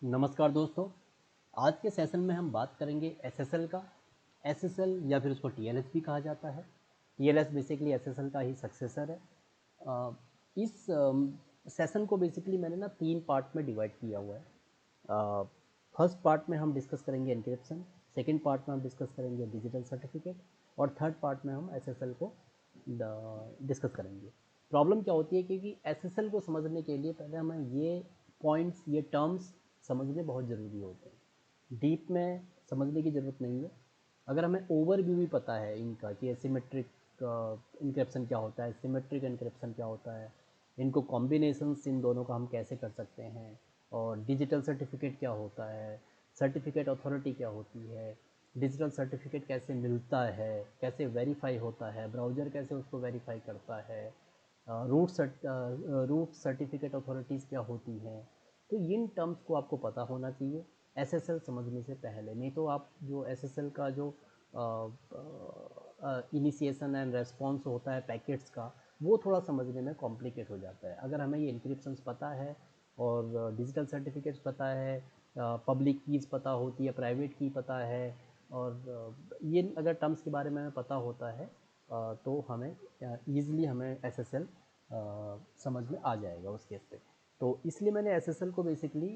नमस्कार दोस्तों। आज के सेशन में हम बात करेंगे एसएसएल का। एसएसएल या फिर उसको टीएलएस भी कहा जाता है। टीएलएस बेसिकली एसएसएल का ही सक्सेसर है। इस सेशन को बेसिकली मैंने ना 3 पार्ट में डिवाइड किया हुआ है। फर्स्ट पार्ट में हम डिस्कस करेंगे एन्क्रिप्शन, सेकेंड पार्ट में हम डिस्कस करेंगे डिजिटल सर्टिफिकेट और थर्ड पार्ट में हम एसएसएल को डिस्कस करेंगे। प्रॉब्लम क्या होती है, क्योंकि एसएसएल को समझने के लिए पहले हमें ये पॉइंट्स, ये टर्म्स समझने बहुत ज़रूरी होते हैं। डीप में समझने की ज़रूरत नहीं है। अगर हमें ओवरव्यू भी पता है इनका कि एसिमेट्रिक इनक्रिप्शन क्या होता है, सिमेट्रिक इनक्रिप्शन क्या होता है, इनको कॉम्बिनेशंस इन दोनों का हम कैसे कर सकते हैं, और डिजिटल सर्टिफिकेट क्या होता है, सर्टिफिकेट अथॉरिटी क्या होती है, डिजिटल सर्टिफिकेट कैसे मिलता है, कैसे वेरीफाई होता है, ब्राउज़र कैसे उसको वेरीफाई करता है, रूट सर्टिफिकेट अथॉरिटीज़ क्या होती हैं। तो इन टर्म्स को आपको पता होना चाहिए एसएसएल समझने से पहले। नहीं तो आप जो एसएसएल का जो इनिशिएशन एंड रेस्पॉन्स होता है पैकेट्स का, वो थोड़ा समझने में कॉम्प्लिकेट हो जाता है। अगर हमें ये इंक्रिप्शंस पता है और डिजिटल सर्टिफिकेट्स पता है, पब्लिक कीज़ पता होती है, प्राइवेट की पता है, और ये अगर टर्म्स के बारे में हमें पता होता है तो हमें ईज़िली हमें एसएसएल समझ में आ जाएगा उस केस पे। तो इसलिए मैंने एसएसएल को बेसिकली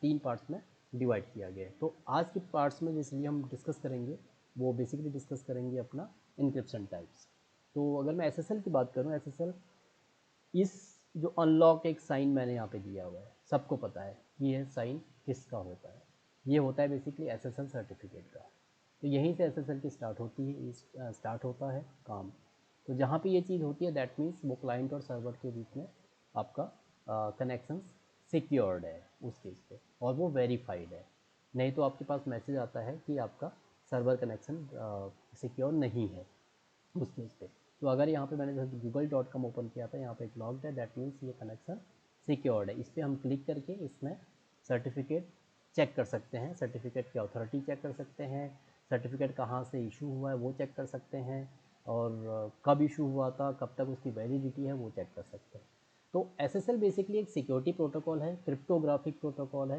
3 पार्ट्स में डिवाइड किया गया है। तो आज के पार्ट्स में जिसलिए हम डिस्कस करेंगे, वो बेसिकली डिस्कस करेंगे अपना इनक्रिप्शन टाइप्स। तो अगर मैं एसएसएल की बात करूँ, एसएसएल इस जो अनलॉक एक साइन मैंने यहाँ पे दिया हुआ है, सबको पता है कि यह साइन किसका होता है। ये होता है बेसिकली एसएसएल सर्टिफिकेट का। तो यहीं से एसएसएल की स्टार्ट होती है, स्टार्ट होता है काम। तो जहाँ पे ये चीज़ होती है, दैट मीन्स वो क्लाइंट और सर्वर के बीच में आपका कनेक्शन सिक्योर्ड है उस केस पे, और वो वेरीफाइड है। नहीं तो आपके पास मैसेज आता है कि आपका सर्वर कनेक्शन सिक्योर नहीं है उस केस पे। तो अगर यहाँ पे मैंने जैसे google.com ओपन किया था, यहाँ पे एक लॉग्ड है, दैट मीन्स ये कनेक्शन सिक्योर्ड है। इस पर हम क्लिक करके इसमें सर्टिफिकेट चेक कर सकते हैं, सर्टिफिकेट की अथॉरिटी चेक कर सकते हैं, सर्टिफिकेट कहाँ से इशू हुआ है वो चेक कर सकते हैं, और कब इशू हुआ था, कब तक उसकी वैलिडिटी है वो चेक कर सकते हैं। तो एसएसएल बेसिकली एक सिक्योरिटी प्रोटोकॉल है, क्रिप्टोग्राफिक प्रोटोकॉल है,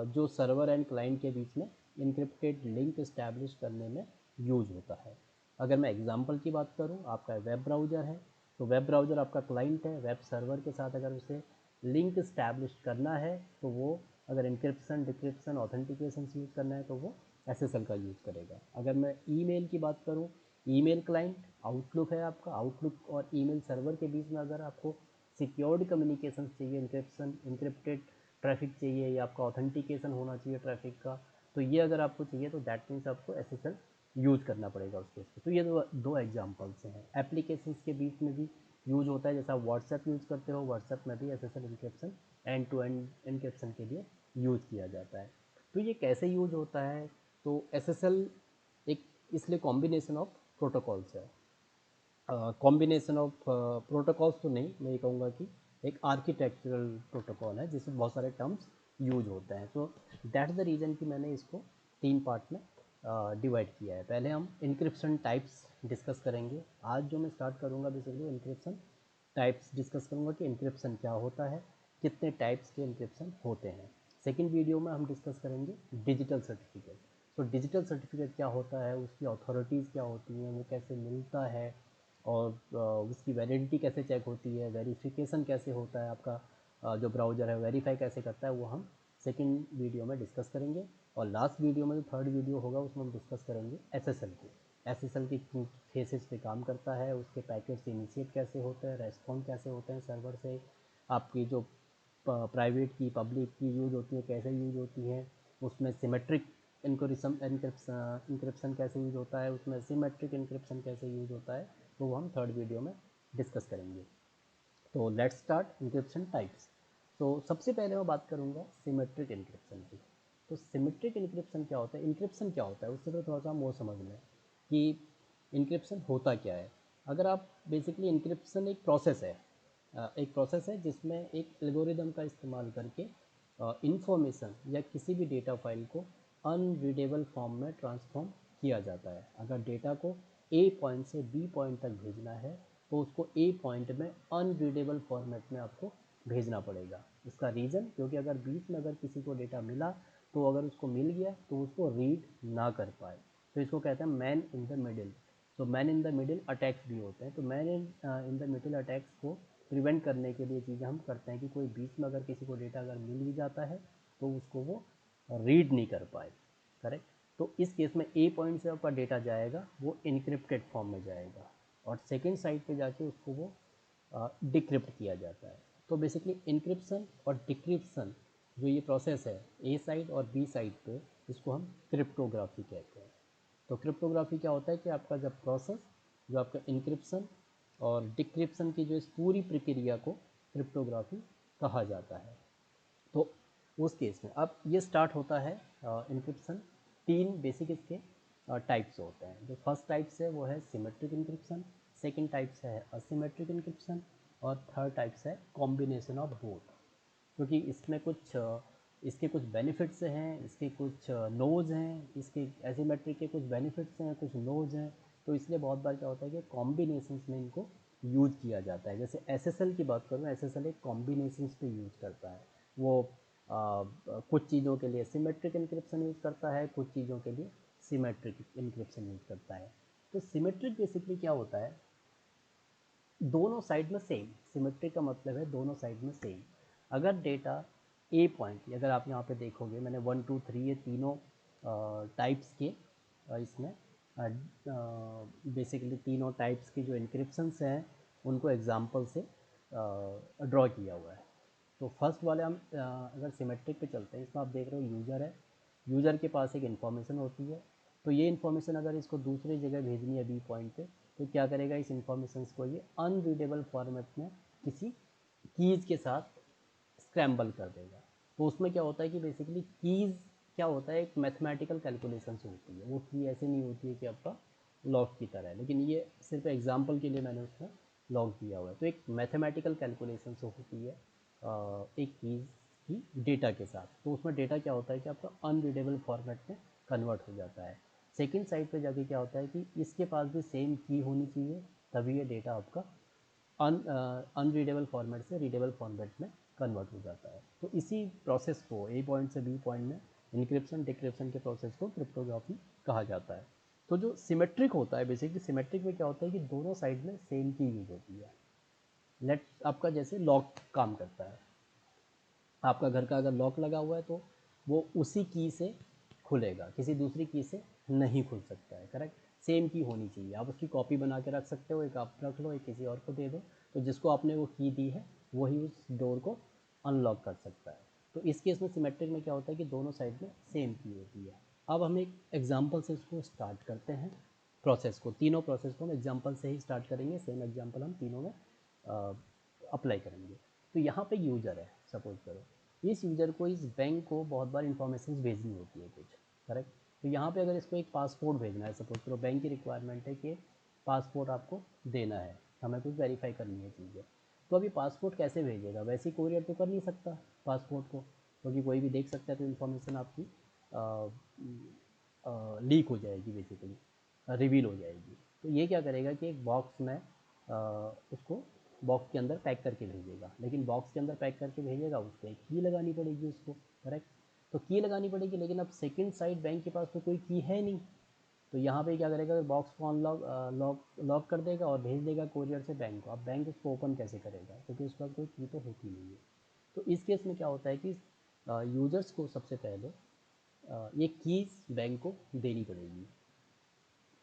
जो सर्वर एंड क्लाइंट के बीच में इनक्रिप्टेड लिंक इस्टेब्लिश करने में यूज होता है। अगर मैं एग्जांपल की बात करूं, आपका वेब ब्राउज़र है, तो वेब ब्राउज़र आपका क्लाइंट है। वेब सर्वर के साथ अगर उसे लिंक इस्टेब्लिश करना है, तो वो अगर इंक्रिप्शन, डिक्रिप्शन, ऑथेंटिकेशन यूज़ करना है तो वो एसएसएल का यूज़ करेगा। अगर मैं ईमेल की बात करूं, ईमेल क्लाइंट आउटलुक है आपका, आउटलुक और ईमेल सर्वर के बीच में अगर आपको सिक्योर्ड कम्युनिकेशन चाहिए, इंक्रिप्शन, इंक्रिप्टेड ट्रैफिक चाहिए, या आपका ऑथेंटिकेशन होना चाहिए ट्रैफिक का, तो ये अगर आपको चाहिए तो दैट मीन्स आपको एसएसएल यूज़ करना पड़ेगा उस केस पे। तो ये दो एग्जांपल्स हैं। एप्लीकेशंस के बीच में भी यूज़ होता है, जैसा व्हाट्सएप यूज़ करते हो, व्हाट्सएप में भी SSL encryption end to end encryption के लिए यूज़ किया जाता है। तो ये कैसे यूज होता है, तो एसएसएल एक इसलिए कॉम्बिनेशन ऑफ प्रोटोकॉल्स है। कॉम्बिनेशन ऑफ प्रोटोकॉल्स तो नहीं, मैं ये कहूँगा कि एक आर्किटेक्चरल प्रोटोकॉल है जिसमें बहुत सारे टर्म्स यूज होते हैं। सो दैट्स द रीज़न कि मैंने इसको 3 पार्ट में डिवाइड किया है। पहले हम इंक्रिप्शन टाइप्स डिस्कस करेंगे। आज जो मैं स्टार्ट करूँगा बेसिकली इंक्रिप्शन टाइप्स डिस्कस करूँगा कि इंक्रिप्शन क्या होता है, कितने टाइप्स के इंक्रिप्शन होते हैं। सेकेंड वीडियो में हम डिस्कस करेंगे डिजिटल सर्टिफिकेट। तो डिजिटल सर्टिफिकेट क्या होता है, उसकी अथॉरिटीज़ क्या होती हैं, वो कैसे मिलता है, और उसकी वैलिडिटी कैसे चेक होती है, वेरिफिकेशन कैसे होता है, आपका जो ब्राउज़र है वेरीफाई कैसे करता है, वो हम सेकंड वीडियो में डिस्कस करेंगे। और लास्ट वीडियो में जो थर्ड वीडियो होगा उसमें हम डिस्कस करेंगे एसएसएल को। एसएसएल की फेसेस पे काम करता है, उसके पैकेट्स इनिशिएट कैसे होते हैं, रेस्पॉन्ड कैसे होते हैं सर्वर से, आपकी जो प्राइवेट की, पब्लिक की यूज़ होती है कैसे यूज़ होती हैं, उसमें सिमेट्रिक इंक्रिप्शन कैसे यूज़ होता है, उसमें सिमेट्रिक इंक्रिप्शन कैसे यूज़ होता है, तो वो हम थर्ड वीडियो में डिस्कस करेंगे। तो लेट्स स्टार्ट इंक्रिप्शन टाइप्स। तो सबसे पहले मैं बात करूँगा सिमेट्रिक इंक्रिप्शन की। तो सिमेट्रिक इंक्रिप्शन क्या होता है, इंक्रिप्शन क्या होता है, उससे तो थोड़ा सा हम वो समझ लें कि इंक्रिप्शन होता क्या है। अगर आप बेसिकली इंक्रिप्शन एक प्रोसेस है, एक प्रोसेस है जिसमें एक एल्गोरिदम का इस्तेमाल करके इंफॉर्मेशन या किसी भी डेटा फाइल को अनरीडेबल फॉर्म में ट्रांसफॉर्म किया जाता है। अगर डेटा को ए पॉइंट से बी पॉइंट तक भेजना है, तो उसको ए पॉइंट में अनरीडेबल फॉर्मेट में आपको भेजना पड़ेगा। इसका रीज़न क्योंकि अगर बीच में अगर किसी को डेटा मिला तो अगर उसको मिल गया तो उसको रीड ना कर पाए, तो इसको कहते हैं मैन इन द मिडिल। तो man in the middle attacks भी होते हैं। तो man in the middle attacks को प्रिवेंट करने के लिए चीज़ें हम करते हैं कि कोई बीच में अगर किसी को डेटा अगर मिल भी जाता है तो उसको वो रीड नहीं कर पाए, करेक्ट। तो इस केस में ए पॉइंट से आपका डेटा जाएगा वो इनक्रिप्टेड फॉर्म में जाएगा और सेकेंड साइड पे जाके उसको वो डिक्रिप्ट किया जाता है। तो बेसिकली इनक्रिप्शन और डिक्रिप्शन जो ये प्रोसेस है ए साइड और बी साइड पे, इसको हम क्रिप्टोग्राफी कहते हैं। तो क्रिप्टोग्राफी क्या होता है कि आपका जब प्रोसेस जो आपका इनक्रिप्शन और डिक्रिप्शन की जो इस पूरी प्रक्रिया को क्रिप्टोग्राफी कहा जाता है। तो उस केस में अब ये स्टार्ट होता है इनक्रिप्शन, तीन बेसिक इसके टाइप्स होते हैं। जो फर्स्ट टाइप्स है वो है सिमेट्रिक इनक्रिप्शन, सेकंड टाइप्स है असिमेट्रिक इनक्रिप्शन और थर्ड टाइप्स है कॉम्बिनेशन ऑफ बोथ। क्योंकि इसमें कुछ इसके कुछ बेनिफिट्स हैं, इसके कुछ नोज हैं, इसके एसिमेट्रिक के कुछ बेनिफिट्स हैं, कुछ नोज हैं। तो इसलिए बहुत बार क्या होता है कि कॉम्बिनेशंस में इनको यूज किया जाता है। जैसे एसएसएल की बात करूँ, एसएसएल एक कॉम्बिनेशंस पे यूज करता है। वो कुछ चीज़ों के लिए सिमेट्रिक इनक्रिप्शन यूज़ करता है, कुछ चीज़ों के लिए सिमेट्रिक इनक्रिप्शन यूज़ करता है। तो सिमेट्रिक बेसिकली क्या होता है, दोनों साइड में सेम। सिमेट्रिक का मतलब है दोनों साइड में सेम। अगर डेटा ए पॉइंट, अगर आप यहाँ पे देखोगे मैंने 1 2 3 ये तीनों टाइप्स के इसमें बेसिकली तीनों टाइप्स के जो इनक्रिप्शंस हैं उनको एग्जांपल से ड्रॉ किया हुआ है। तो फर्स्ट वाले हम अगर सिमेट्रिक पे चलते हैं, इसमें आप देख रहे हो यूज़र है, यूज़र के पास एक इन्फॉर्मेशन होती है। तो ये इन्फॉर्मेशन अगर इसको दूसरी जगह भेजनी है बी पॉइंट पे, तो क्या करेगा, इस इन्फॉर्मेशन को ये अनरीडेबल फॉर्मेट में किसी कीज़ के साथ स्क्रैम्बल कर देगा। तो उसमें क्या होता है कि बेसिकली कीज़ क्या होता है, एक मैथमेटिकल कैलकुलेशन से होती है। वो की ऐसे नहीं होती है कि आपका लॉग की तरह है, लेकिन ये सिर्फ एग्जांपल के लिए मैंने उसमें लॉग दिया हुआ है। तो एक मैथमेटिकल कैलकुलेशन से होती है एक कीज़ की डेटा के साथ। तो उसमें डेटा क्या होता है कि आपका अनरीडेबल फॉर्मेट में कन्वर्ट हो जाता है। सेकेंड साइड पे जाके क्या होता है कि इसके पास भी सेम की होनी चाहिए, तभी ये डेटा आपका अनरीडेबल फॉर्मेट से रीडेबल फॉर्मेट में कन्वर्ट हो जाता है। तो इसी प्रोसेस को ए पॉइंट से बी पॉइंट में इनक्रिप्शन डिक्रिप्शन के प्रोसेस को क्रिप्टोग्राफी कहा जाता है। तो जो सिमेट्रिक होता है, बेसिकली सिमेट्रिक में क्या होता है कि दोनों साइड में सेम की यूज होती है। लेट आपका जैसे लॉक काम करता है, आपका घर का अगर लॉक लगा हुआ है तो वो उसी की से खुलेगा, किसी दूसरी की से नहीं खुल सकता है, करेक्ट। सेम की होनी चाहिए। आप उसकी कॉपी बना के रख सकते हो, एक आप रख लो, एक किसी और को दे दो, तो जिसको आपने वो की दी है वही उस डोर को अनलॉक कर सकता है। तो इस केस में सिमेट्रिक में क्या होता है कि दोनों साइड में सेम की होती है। अब हम एक एग्जाम्पल से इसको स्टार्ट करते हैं प्रोसेस को। तीनों प्रोसेस को हम एग्जाम्पल से ही स्टार्ट करेंगे, सेम एग्जाम्पल हम तीनों में अप्लाई करेंगे। तो यहाँ पे यूज़र है, सपोज करो इस यूज़र को इस बैंक को बहुत बार इंफॉर्मेशन भेजनी होती है कुछ, करेक्ट। तो यहाँ पे अगर इसको एक पासपोर्ट भेजना है, सपोज करो बैंक की रिक्वायरमेंट है कि पासपोर्ट आपको देना है, हमें कुछ वेरीफाई करनी है चीज़ें। तो अभी पासपोर्ट कैसे भेजेगा, वैसे ही कोरियर तो कर नहीं सकता पासपोर्ट को, क्योंकि कोई भी देख सकता है तो इन्फॉर्मेशन आपकी लीक हो जाएगी, बेसिकली रिवील हो जाएगी। तो ये क्या करेगा कि एक बॉक्स में उसको बॉक्स के अंदर पैक करके भेजेगा। लेकिन बॉक्स के अंदर पैक करके भेजेगा, उसको एक की लगानी पड़ेगी उसको, करेक्ट। तो की लगानी पड़ेगी, लेकिन अब सेकंड साइड बैंक के पास तो कोई की है नहीं। तो यहाँ पे क्या करेगा, बॉक्स को अनलॉक लॉक कर देगा और भेज देगा कोरियर से बैंक को। अब बैंक उसको ओपन कैसे करेगा, क्योंकि उसके पास कोई की तो होती नहीं है। तो इस केस में क्या होता है कि यूज़र्स को सबसे पहले ये कीज़ बैंक को देनी पड़ेगी,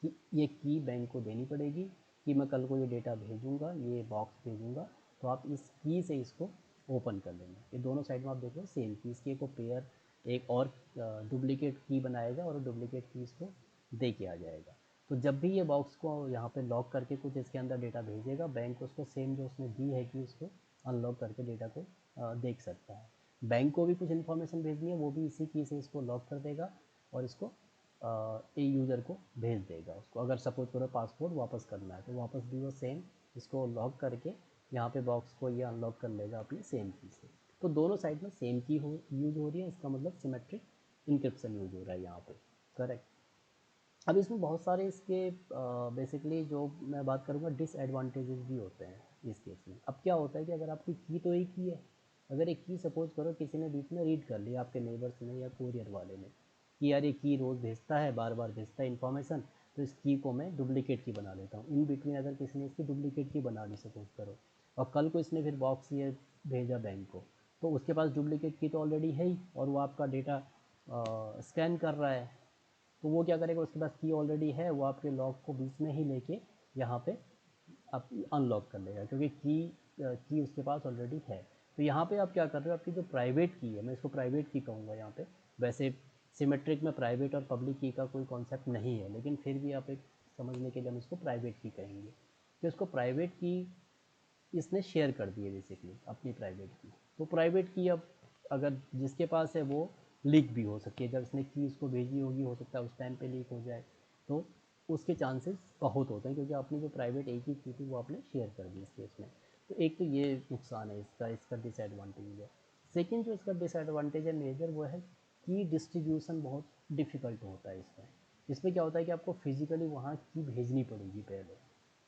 कि ये की बैंक को देनी पड़ेगी कि मैं कल को ये डेटा भेजूँगा, ये बॉक्स भेजूँगा, तो आप इस की से इसको ओपन कर लेना। ये दोनों साइड में आप देख लो सेम की, इसकी एक पेयर एक और डुप्लीकेट की बनाएगा और डुप्लीकेट की इसको दे के आ जाएगा। तो जब भी ये बॉक्स को यहाँ पे लॉक करके कुछ इसके अंदर डेटा भेजेगा, बैंक उसको सेम जो उसने दी है कि उसको अनलॉक करके डेटा को देख सकता है। बैंक को भी कुछ इन्फॉर्मेशन भेजनी है, वो भी इसी की से इसको लॉक कर देगा और इसको ए यूज़र को भेज देगा उसको। अगर सपोज करो पासपोर्ट वापस करना है तो वापस भी वो सेम इसको लॉक करके यहाँ पे बॉक्स को ये अनलॉक कर लेगा अपनी सेम की से। तो दोनों साइड में सेम की यूज़ हो रही है, इसका मतलब सिमेट्रिक इनक्रिप्शन यूज़ हो रहा है यहाँ पे, करेक्ट। अब इसमें बहुत सारे इसके बेसिकली जो मैं बात करूँगा डिसएडवांटेजेस भी होते हैं इस केस में। अब क्या होता है कि अगर आपकी की तो एक ही है, अगर एक की सपोज करो किसी ने बीच में रीड कर लिया, आपके नेबर्स ने या कोरियर वाले ने, कि यार ये की रोज़ भेजता है, बार बार भेजता है इन्फॉर्मेशन, तो इस की को मैं डुप्लीकेट की बना लेता हूँ। इन बिटवीन अगर किसी ने इसकी डुप्लीकेट की बना ली सपोज करो, और कल को इसने फिर बॉक्स ये भेजा बैंक को, तो उसके पास डुप्लीकेट की तो ऑलरेडी है ही, और वो आपका डेटा स्कैन कर रहा है, तो वो क्या करेगा, उसके पास की ऑलरेडी है, वो आपके लॉक को बीच में ही लेके यहाँ पे आप अनलॉक कर लेगा, क्योंकि की उसके पास ऑलरेडी है। तो यहाँ पे आप क्या कर रहे हो, आपकी जो प्राइवेट की है, मैं इसको प्राइवेट की कहूँगा यहाँ पे, वैसे सिमेट्रिक में प्राइवेट और पब्लिक की का कोई कॉन्सेप्ट नहीं है, लेकिन फिर भी आप एक समझने के लिए हम इसको प्राइवेट की कहेंगे, कि उसको प्राइवेट की इसने शेयर कर दी है बेसिकली अपनी प्राइवेट की। तो प्राइवेट की अब अगर जिसके पास है वो लीक भी हो सकती है, जब इसने की इसको भेजी होगी, हो सकता है उस टाइम पे लीक हो जाए, तो उसके चांसेस बहुत होते हैं, क्योंकि आपने जो प्राइवेट एक ही की थी वो आपने शेयर कर दी इस केस में। तो एक तो ये नुकसान है इसका डिसएडवांटेज है। सेकेंड जो इसका डिसएडवांटेज है मेजर, वो है की डिस्ट्रीब्यूशन बहुत डिफ़िकल्ट होता है इसमें। इसमें क्या होता है कि आपको फिजिकली वहाँ की भेजनी पड़ेगी पहले,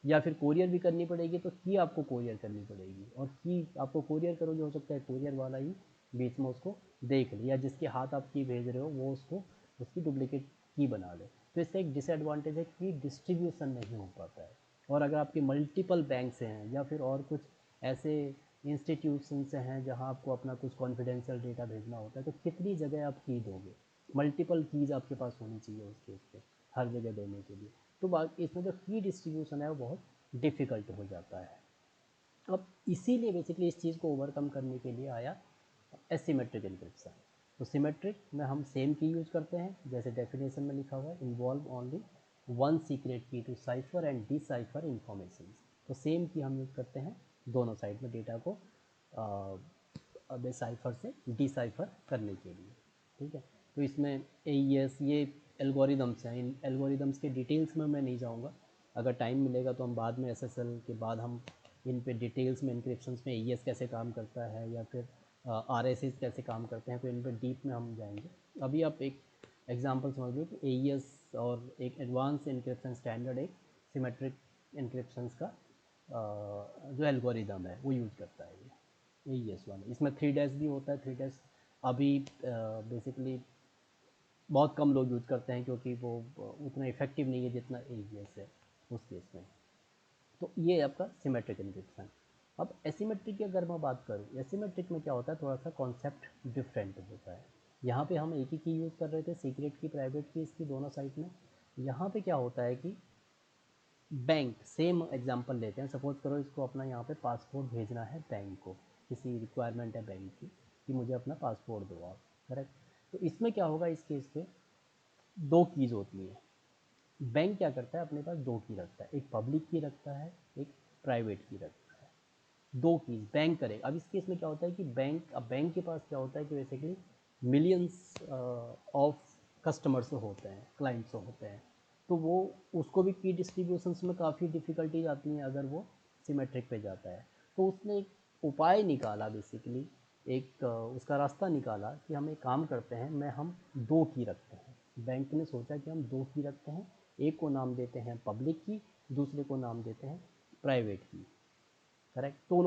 या फिर कोरियर भी करनी पड़ेगी, तो की आपको कोरियर करनी पड़ेगी, और की आपको कोरियर करोगे, हो सकता है कोरियर वाला ही बीच में उसको देख ले, या जिसके हाथ आप की भेज रहे हो वो उसको उसकी डुप्लीकेट की बना ले। तो इसका एक डिसएडवांटेज है कि डिस्ट्रीब्यूशन नहीं हो पाता है। और अगर आपके मल्टीपल बैंक्स हैं या फिर और कुछ ऐसे इंस्टीट्यूशंस हैं जहां आपको अपना कुछ कॉन्फिडेंशियल डेटा भेजना होता है, तो कितनी जगह आप की दोगे, मल्टीपल कीज़ आपके पास होनी चाहिए उस केस पे हर जगह देने के लिए। तो इसमें जो की डिस्ट्रीब्यूशन है वो बहुत डिफ़िकल्ट हो जाता है। अब इसीलिए बेसिकली इस चीज़ को ओवरकम करने के लिए आया एसिमेट्रिक एन्क्रिप्शन। तो सिमेट्रिक में हम सेम की यूज़ करते हैं, जैसे डेफिनेशन में लिखा हुआ है, involve only one secret key to cipher and decipher information. तो सेम की हम यूज़ करते हैं दोनों साइड में डेटा को साइफर से डिसाइफर करने के लिए। ठीक है, तो इसमें एईएस ये एल्गोरिदम्स हैं, इन एल्गोरिदम्स के डिटेल्स में मैं नहीं जाऊँगा, अगर टाइम मिलेगा तो हम बाद में एसएसएल के बाद हम इन पे डिटेल्स में इंक्रिप्शंस में एईएस कैसे काम करता है या फिर आरएसएस कैसे काम करते हैं, तो इन पे डीप में हम जाएंगे। अभी आप एक एग्जांपल समझ लो कि एईएस और एक एडवांस इंक्रिप्शन स्टैंडर्ड एक सिमेट्रिक इंक्रिप्शंस का जो एल्गोरिदम है वो यूज़ करता है ये एईएस वाला। इसमें 3 डैश भी होता है। 3 डैश अभी बेसिकली बहुत कम लोग यूज़ करते हैं, क्योंकि वो उतना इफेक्टिव नहीं है जितना एईएस है उस केस में। तो ये आपका सिमेट्रिक एन्क्रिप्शन। अब एसिमेट्रिक की अगर मैं बात करूँ, एसिमेट्रिक में क्या होता है, थोड़ा सा कॉन्सेप्ट डिफरेंट होता है। यहाँ पे हम एक ही की यूज़ कर रहे थे, सीक्रेट की, प्राइवेट की, इसकी दोनों साइड में। यहाँ पे क्या होता है कि बैंक, सेम एग्जांपल लेते हैं, सपोज करो इसको अपना यहाँ पे पासपोर्ट भेजना है बैंक को, किसी रिक्वायरमेंट है बैंक की कि मुझे अपना पासपोर्ट दो आप, करेक्ट। तो इसमें क्या होगा, इस केस पे दो कीज़ होती है। बैंक क्या करता है, अपने पास दो की रखता है, एक पब्लिक की रखता है, एक प्राइवेट की रखता है। दो कीज बैंक करेगा। अब इस केस में क्या होता है कि बैंक के पास क्या होता है कि बेसिकली मिलियंस ऑफ कस्टमर्स होते हैं, क्लाइंट्स होते हैं, तो वो उसको भी की डिस्ट्रीब्यूशंस में काफ़ी डिफ़िकल्टीज आती हैं अगर वो सिमेट्रिक पे जाता है। तो उसने एक उपाय निकाला बेसिकली, एक उसका रास्ता निकाला कि हम एक काम करते हैं, हम दो की रखते हैं। बैंक ने सोचा कि हम दो की रखते हैं, एक को नाम देते हैं पब्लिक की, दूसरे को नाम देते हैं प्राइवेट की, करेक्ट। तो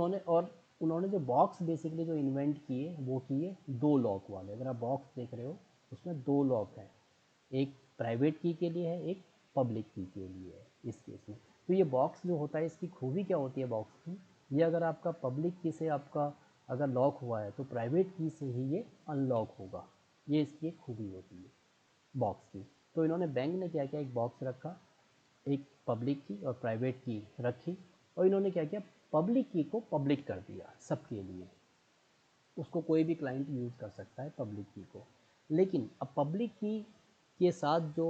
उन्होंने जो बॉक्स बेसिकली जो इन्वेंट किए वो किए दो लॉक वाले। अगर आप बॉक्स देख रहे हो उसमें दो लॉक हैं, एक प्राइवेट की के लिए है, एक पब्लिक की के लिए है इस केस में। तो ये बॉक्स जो होता है, इसकी खूबी क्या होती है बॉक्स की, ये अगर आपका पब्लिक की से आपका अगर लॉक हुआ है तो प्राइवेट की से ही ये अनलॉक होगा। ये इसकी एक खूबी होती है बॉक्स की। तो इन्होंने बैंक ने क्या किया, एक बॉक्स रखा, एक पब्लिक की और प्राइवेट की रखी, और इन्होंने क्या किया, पब्लिक की को पब्लिक कर दिया सबके लिए। उसको कोई भी क्लाइंट यूज़ कर सकता है पब्लिक की को। लेकिन अब पब्लिक की के साथ जो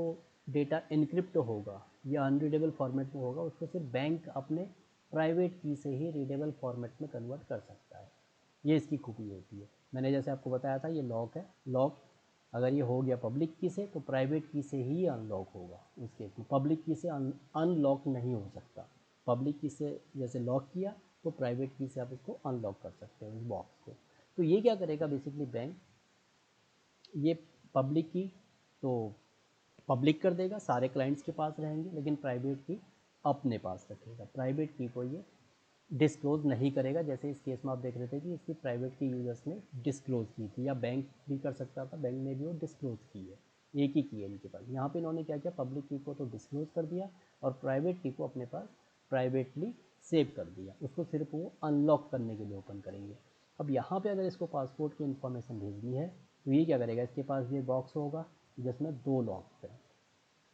डेटा इनक्रिप्ट होगा या अनरीडेबल फॉर्मेट में होगा, उसको सिर्फ बैंक अपने प्राइवेट की से ही रीडेबल फॉर्मेट में कन्वर्ट कर सकता है। ये इसकी खूबी होती है। मैंने जैसे आपको बताया था, ये लॉक है, लॉक अगर ये हो गया पब्लिक की से तो प्राइवेट की से ही अनलॉक होगा। उस केस में पब्लिक की से अनलॉक नहीं हो सकता। पब्लिक की से जैसे लॉक किया तो प्राइवेट की से आप इसको अनलॉक कर सकते हैं उस बॉक्स को। तो ये क्या करेगा बेसिकली बैंक, ये पब्लिक की तो पब्लिक कर देगा, सारे क्लाइंट्स के पास रहेंगे, लेकिन प्राइवेट की अपने पास रखेगा। प्राइवेट की को ये डिस्क्लोज़ नहीं करेगा। जैसे इस केस में आप देख रहे थे कि इसकी प्राइवेट की यूज़र्स ने डिस्क्लोज़ की थी, या बैंक भी कर सकता था, बैंक ने भी वो डिस्क्लोज़ की है, एक ही की है इनके पास। यहाँ पे इन्होंने क्या किया, पब्लिक की को तो डिस्क्लोज़ कर दिया और प्राइवेट की को अपने पास प्राइवेटली सेव कर दिया। उसको सिर्फ वो अनलॉक करने के लिए ओपन करेंगे। अब यहाँ पे अगर इसको पासपोर्ट की इन्फॉर्मेशन भेजनी है तो ये क्या करेगा, इसके पास ये बॉक्स होगा जिसमें दो लॉक्स हैं,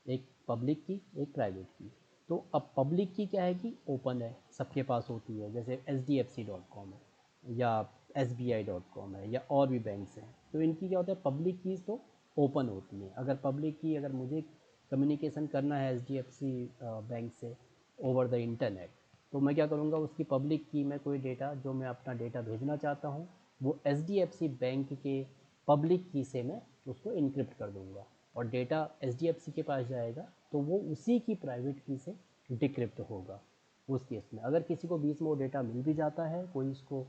एक पब्लिक की, एक प्राइवेट की। तो अब पब्लिक की क्या है कि ओपन है, सबके पास होती है, जैसे HDFC.com है या SBI.com है या और भी बैंक्स हैं। तो इनकी क्या होता है, पब्लिक कीज़ तो ओपन होती हैं। अगर पब्लिक की, अगर मुझे कम्युनिकेशन करना है HDFC बैंक से ओवर द इंटरनेट, तो मैं क्या करूँगा, उसकी पब्लिक की में कोई डेटा, जो मैं अपना डेटा भेजना चाहता हूँ, वो HDFC बैंक के पब्लिक की से मैं उसको इनक्रिप्ट कर दूँगा और डेटा HDFC के पास जाएगा तो वो उसी की प्राइवेट की से डिक्रिप्ट होगा। उस केस में अगर किसी को बीच में वो डेटा मिल भी जाता है, कोई उसको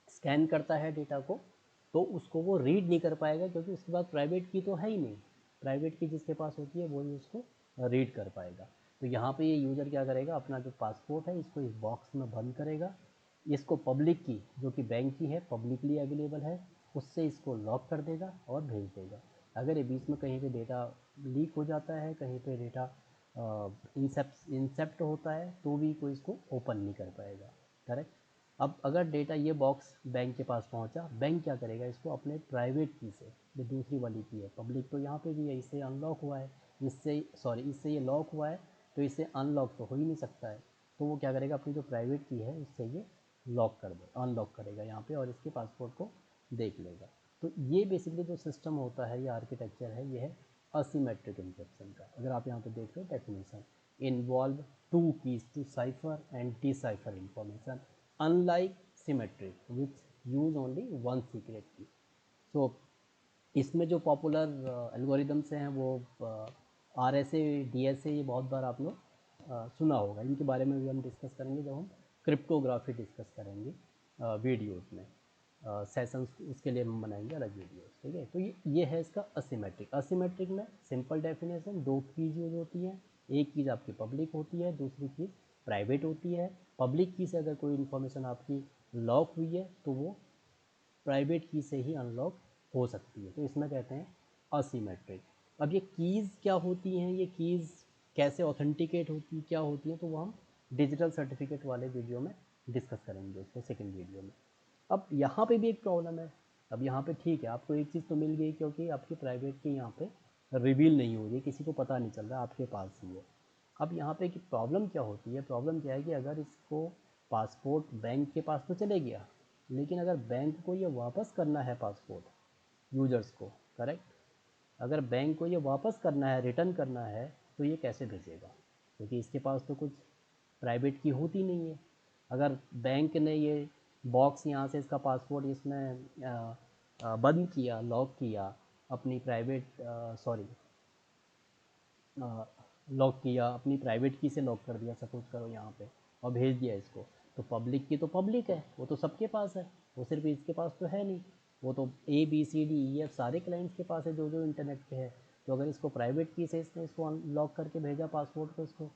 स्कैन करता है डेटा को, तो उसको वो रीड नहीं कर पाएगा, क्योंकि उसके बाद प्राइवेट की तो है ही नहीं। प्राइवेट की जिसके पास होती है वही उसको रीड कर पाएगा। तो यहाँ पे ये यूज़र क्या करेगा, अपना जो पासपोर्ट है इसको इस बॉक्स में बंद करेगा, इसको पब्लिक की, जो कि बैंक की है, पब्लिकली अवेलेबल है, उससे इसको लॉक कर देगा और भेज देगा। अगर ये बीच में कहीं पे डेटा लीक हो जाता है, कहीं पे डेटा इंसेप्ट होता है, तो भी कोई इसको ओपन नहीं कर पाएगा। करेक्ट। अब अगर डेटा ये बॉक्स बैंक के पास पहुंचा, बैंक क्या करेगा, इसको अपने प्राइवेट की से, जो दूसरी वाली की है, पब्लिक तो यहाँ पे भी है, इससे अनलॉक हुआ है, इससे ये लॉक हुआ है, तो इससे अनलॉक तो हो ही नहीं सकता है। तो वो क्या करेगा, अपनी जो प्राइवेट की है उससे ये लॉक कर दे, अनलॉक करेगा यहाँ पे, और इसके पासपोर्ट को देख लेगा। तो ये बेसिकली जो सिस्टम होता है, ये आर्किटेक्चर है, ये है असिमेट्रिक इंक्रिप्शन का। अगर आप यहाँ पे देख रहे हो definition, involve two keys to cipher and decipher information unlike symmetric which use only one secret key. So इसमें जो पॉपुलर एल्गोरिदम्स हैं वो RSA DSA, ये बहुत बार आप लोग सुना होगा। इनके बारे में भी हम डिस्कस करेंगे जब हम क्रिप्टोग्राफी डिस्कस करेंगे वीडियोज़ में, सेशंस उसके लिए हम बनाएंगे अलग वीडियोस। ठीक है, तो ये है इसका असिमेट्रिक। असिमेट्रिक में सिंपल डेफिनेशन, दो कीज यूज होती हैं, एक कीज आपकी पब्लिक होती है, दूसरी कीज प्राइवेट होती है। पब्लिक की से अगर कोई इन्फॉर्मेशन आपकी लॉक हुई है तो वो प्राइवेट की से ही अनलॉक हो सकती है, तो इसमें कहते हैं असिमेट्रिक। अब ये कीज़ क्या होती हैं, ये कीज़ कैसे ऑथेंटिकेट होती, क्या होती हैं, तो वो हम डिजिटल सर्टिफिकेट वाले वीडियो में डिस्कस करेंगे उसको, सेकेंड वीडियो में। अब यहाँ पे भी एक प्रॉब्लम है। अब यहाँ पे ठीक है, आपको एक चीज़ तो मिल गई, क्योंकि आपकी प्राइवेट की यहाँ पे रिवील नहीं हो रही, किसी को पता नहीं चल रहा, आपके पास ही है। अब यहाँ पे की प्रॉब्लम क्या होती है, प्रॉब्लम क्या है कि अगर इसको पासपोर्ट बैंक के पास तो चले गया, लेकिन अगर बैंक को ये वापस करना है पासपोर्ट यूजर्स को, करेक्ट, अगर बैंक को ये वापस करना है, रिटर्न करना है, तो ये कैसे भेजेगा, क्योंकि इसके पास तो कुछ प्राइवेट की होती नहीं है। अगर बैंक ने ये बॉक्स यहाँ से इसका पासपोर्ट इसमें बंद किया, लॉक किया, अपनी प्राइवेट लॉक किया, अपनी प्राइवेट की से लॉक कर दिया सपोज करो यहाँ पे, और भेज दिया इसको, तो पब्लिक की तो पब्लिक है, वो तो सबके पास है, वो सिर्फ इसके पास तो है नहीं, वो तो ABCDEF सारे क्लाइंट्स के पास है जो जो इंटरनेट पे है। तो अगर इसको प्राइवेट की से इसने इसको अनलॉक करके भेजा पासपोर्ट को, इसको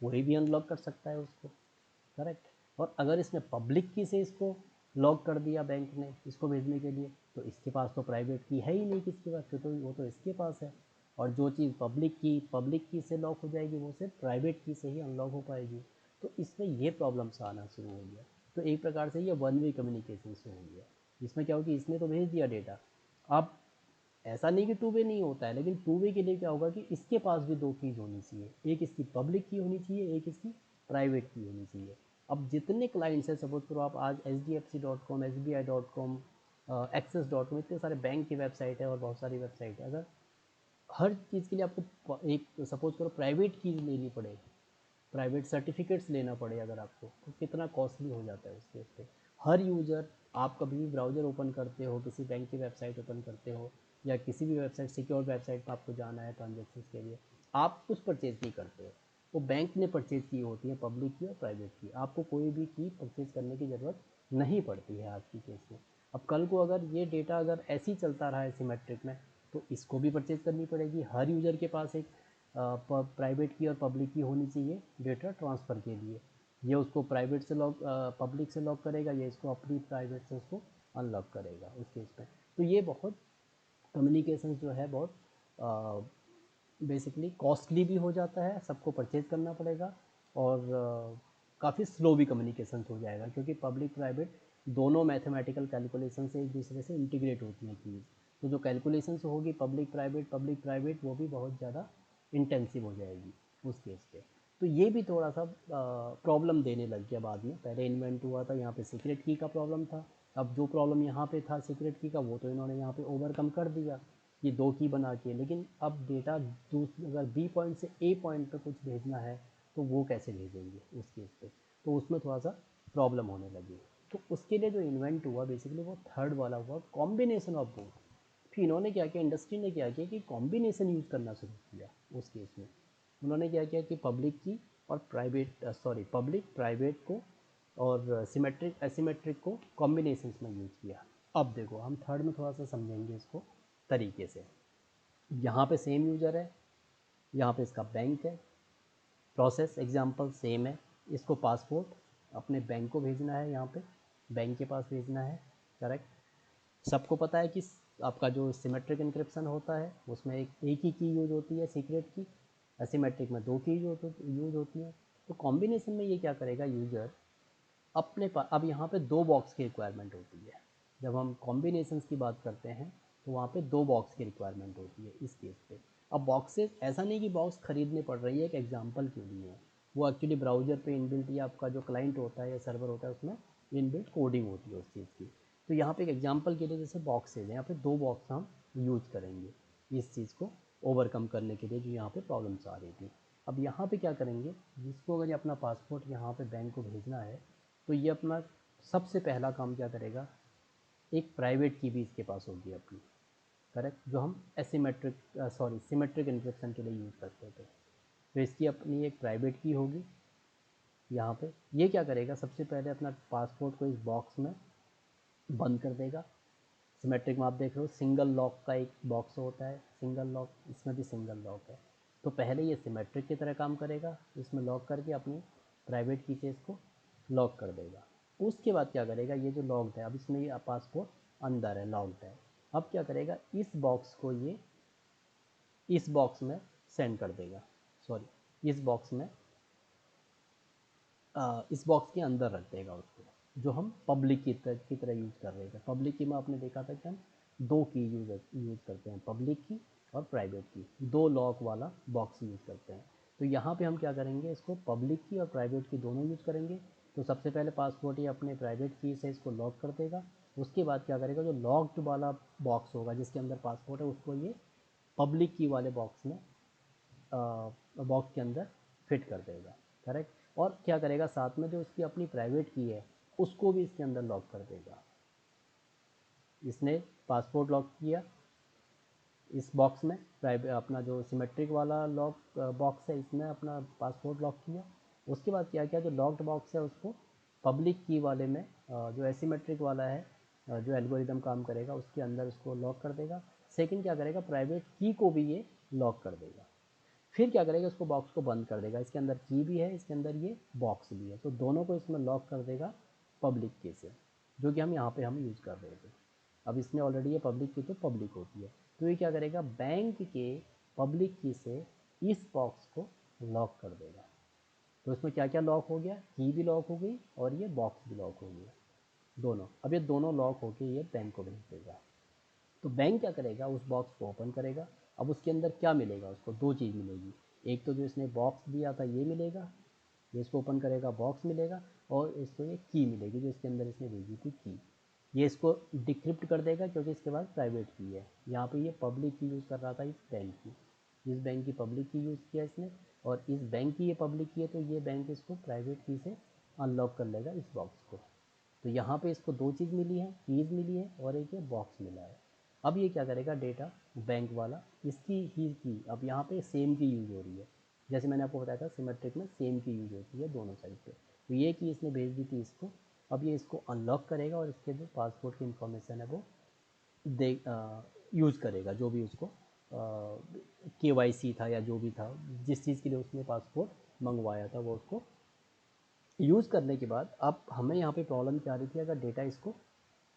वही भी अनलॉक कर सकता है उसको, करेक्ट। और अगर इसने पब्लिक की से इसको लॉक कर दिया बैंक ने इसको भेजने के लिए, तो इसके पास तो प्राइवेट की है ही नहीं किसके पास, तो वो तो इसके पास है। और जो चीज़ पब्लिक की से लॉक हो जाएगी, वो सिर्फ प्राइवेट की से ही अनलॉक हो पाएगी। तो इसमें ये प्रॉब्लम्स आना शुरू हो गया। तो एक प्रकार से ये वन वे कम्युनिकेशन से हो गया। इसमें क्या होगी, इसने तो भेज दिया डेटा, अब ऐसा नहीं कि टू वे नहीं होता है, लेकिन टू वे के लिए क्या होगा कि इसके पास भी दो कीज़ होनी चाहिए, एक इसकी पब्लिक की होनी चाहिए, एक इसकी प्राइवेट की होनी चाहिए। अब जितने क्लाइंट्स हैं, सपोज करो आप आज HDFC.com, SBI.com, Access.com, इतने सारे बैंक की वेबसाइट है और बहुत सारी वेबसाइट है। अगर हर चीज़ के लिए आपको एक सपोज करो प्राइवेट की लेनी पड़े, प्राइवेट सर्टिफिकेट्स लेना पड़े अगर आपको, तो कितना कॉस्टली हो जाता है उस केस पे। हर यूज़र, आप कभी भी ब्राउज़र ओपन करते हो, किसी बैंक की वेबसाइट ओपन करते हो, या किसी भी वेबसाइट, सिक्योर वेबसाइट पर आपको जाना है ट्रांजेक्शन के लिए, आप कुछ परचेज़ नहीं करते हो, वो बैंक ने परचेज़ की होती है, पब्लिक की और प्राइवेट की। आपको कोई भी की परचेज़ करने की ज़रूरत नहीं पड़ती है आज की केस में। अब कल को अगर ये डेटा अगर ऐसे ही चलता रहा है सिमेट्रिक में, तो इसको भी परचेज़ करनी पड़ेगी। हर यूज़र के पास एक प्राइवेट की और पब्लिक की होनी चाहिए डेटा ट्रांसफ़र के लिए। ये उसको प्राइवेट से लॉक पब्लिक से लॉक करेगा, ये इसको अपनी प्राइवेट से उसको अनलॉक करेगा उस केस पे। तो ये बहुत कम्युनिकेशन जो है बहुत बेसिकली कॉस्टली भी हो जाता है, सबको परचेज करना पड़ेगा, और काफ़ी स्लो भी कम्युनिकेशन हो जाएगा, क्योंकि पब्लिक प्राइवेट दोनों मैथमेटिकल कैलकुलेशन से एक दूसरे से इंटीग्रेट होती हैं चीज़। तो जो कैलकुलेशंस होगी पब्लिक प्राइवेट वो भी बहुत ज़्यादा इंटेंसिव हो जाएगी उस केस पे। तो ये भी थोड़ा सा प्रॉब्लम देने लग गया बाद में। पहले इन्वेंट हुआ था यहाँ पे सीक्रेट की का प्रॉब्लम था, अब जो प्रॉब्लम यहाँ पे था सीक्रेट की का वो तो इन्होंने यहाँ पे ओवरकम कर दिया ये 2 की बना के। लेकिन अब डेटा अगर बी पॉइंट से ए पॉइंट पे कुछ भेजना है तो वो कैसे भेजेंगे उस केस पे, तो उसमें थोड़ा सा प्रॉब्लम होने लगी। तो उसके लिए जो इन्वेंट हुआ बेसिकली वो थर्ड वाला हुआ, कॉम्बिनेशन ऑफ बोथ। फिर इन्होंने क्या किया, इंडस्ट्री ने क्या किया कि कॉम्बिनेशन यूज़ करना शुरू किया उस केस में। उन्होंने क्या किया कि पब्लिक की और पब्लिक प्राइवेट को और सिमेट्रिक एसिमेट्रिक को कॉम्बिनेशंस में यूज़ किया। अब देखो हम थर्ड में थोड़ा सा समझेंगे इसको तरीके से। यहाँ पे सेम यूज़र है, यहाँ पे इसका बैंक है, प्रोसेस एग्जांपल सेम है। इसको पासपोर्ट अपने बैंक को भेजना है, यहाँ पे बैंक के पास भेजना है, करेक्ट। सबको पता है कि आपका जो सिमेट्रिक इंक्रिप्शन होता है उसमें एक ही की यूज होती है सीक्रेट की, एसिमेट्रिक में 2 की यूज होती है। तो कॉम्बिनेशन में ये क्या करेगा यूज़र अपने पास, अब यहाँ पे 2 बॉक्स की रिक्वायरमेंट होती है। जब हम कॉम्बिनेशंस की बात करते हैं तो वहाँ पे 2 बॉक्स की रिक्वायरमेंट होती है इस केस पे। अब बॉक्सेस ऐसा नहीं कि बॉक्स खरीदने पड़ रही है, एक एग्जांपल के लिए है, वो एक्चुअली ब्राउज़र पे इनबिल्ट या आपका जो क्लाइंट होता है या सर्वर होता है उसमें इनबिल्ट कोडिंग होती है उस चीज़ की। तो यहाँ पे एक एग्जांपल के लिए जैसे बॉक्सेज हैं, यहाँ पे 2 बॉक्स हम यूज करेंगे इस चीज़ को ओवरकम करने के लिए जो यहाँ पे प्रॉब्लम्स आ रही थी। अब यहाँ पे क्या करेंगे, जिसको अगर ये अपना पासपोर्ट यहाँ पे बैंक को भेजना है तो ये अपना सबसे पहला काम क्या करेगा, एक प्राइवेट की भी इसके पास होगी अपनी, करेक्ट, जो हम सिमेट्रिक इंक्रिप्शन के लिए यूज़ करते थे। तो इसकी अपनी एक प्राइवेट की होगी यहाँ पे। ये क्या करेगा, सबसे पहले अपना पासपोर्ट को इस बॉक्स में बंद कर देगा। सिमेट्रिक में आप देख रहे हो सिंगल लॉक का एक बॉक्स होता है, सिंगल लॉक, इसमें भी सिंगल लॉक है। तो पहले ये सिमेट्रिक की तरह काम करेगा, इसमें लॉक करके अपनी प्राइवेट की से इसको लॉक कर देगा। उसके बाद क्या करेगा, ये जो लॉक्ड है अब इसमें ये पासपोर्ट अंदर है, लॉक्ड है। अब क्या करेगा, इस बॉक्स को ये इस बॉक्स में सेंड कर देगा, सॉरी इस बॉक्स में इस बॉक्स के अंदर रख देगा उसको, जो हम पब्लिक की तरह यूज़ कर रहे थे। पब्लिक की में आपने देखा था कि हम 2 की यूज़ करते हैं, पब्लिक की और प्राइवेट की, 2 लॉक वाला बॉक्स यूज़ करते हैं। तो यहाँ पे हम क्या करेंगे, इसको पब्लिक की और प्राइवेट की दोनों यूज़ करेंगे। तो सबसे पहले पासपोर्ट ये अपने प्राइवेट की से इसको लॉक कर देगा। उसके बाद क्या करेगा, जो लॉक्ड वाला बॉक्स होगा जिसके अंदर पासपोर्ट है उसको ये पब्लिक की वाले बॉक्स में बॉक्स के अंदर फिट कर देगा, करेक्ट। और क्या करेगा, साथ में जो इसकी अपनी प्राइवेट की है उसको भी इसके अंदर लॉक कर देगा। इसने पासपोर्ट लॉक किया इस बॉक्स में, प्राइवेट अपना जो सिमेट्रिक वाला लॉक बॉक्स है इसमें अपना पासपोर्ट लॉक किया। उसके बाद क्या किया, जो लॉक्ड बॉक्स है उसको पब्लिक की वाले में जो एसिमेट्रिक वाला है जो एल्गोरिदम काम करेगा उसके अंदर उसको लॉक कर देगा। सेकंड क्या करेगा, प्राइवेट की को भी ये लॉक कर देगा। फिर क्या करेगा, उसको बॉक्स को बंद कर देगा, इसके अंदर की भी है, इसके अंदर ये बॉक्स भी है, तो दोनों को इसमें लॉक कर देगा पब्लिक की से, जो कि हम यहाँ पे हम यूज़ कर रहे थे। अब इसने ऑलरेडी ये पब्लिक की तो पब्लिक होती है, तो ये क्या करेगा, बैंक के पब्लिक की से इस बॉक्स को लॉक कर देगा। तो इसमें क्या क्या लॉक हो गया, की भी लॉक हो गई और ये बॉक्स भी लॉक हो गया दोनों। अब ये दोनों लॉक होके ये बैंक को भेज देगा। तो बैंक क्या करेगा, उस बॉक्स को ओपन करेगा। अब उसके अंदर क्या मिलेगा, उसको 2 चीज़ मिलेगी, एक तो जो इसने बॉक्स दिया था ये मिलेगा, ये इसको ओपन करेगा बॉक्स मिलेगा, और इसको ये की मिलेगी जो इसके अंदर इसने भेजी थी की। ये इसको डिक्रिप्ट कर देगा क्योंकि इसके पास प्राइवेट की है। यहाँ पे ये पब्लिक की यूज़ कर रहा था इस बैंक की पब्लिक की यूज़ किया इसने, और इस बैंक की ये पब्लिक की है तो ये बैंक इसको प्राइवेट की से अनलॉक कर लेगा इस बॉक्स को। तो यहाँ पे इसको 2 चीज़ मिली है, कीज़ मिली है और एक ये बॉक्स मिला है। अब ये क्या करेगा, डेटा बैंक वाला इसकी ही की, अब यहाँ पे सेम की यूज़ हो रही है, जैसे मैंने आपको बताया था सिमेट्रिक में सेम की यूज़ होती है दोनों साइड पे। तो ये की इसने भेज दी थी इसको, अब ये इसको अनलॉक करेगा और इसके जो पासपोर्ट की इन्फॉर्मेशन है वो दे यूज़ करेगा, जो भी उसको KYC था या जो भी था जिस चीज़ के लिए उसने पासपोर्ट मंगवाया था वो उसको यूज़ करने के बाद अब हमें यहाँ पे प्रॉब्लम क्या आ रही थी, अगर डेटा इसको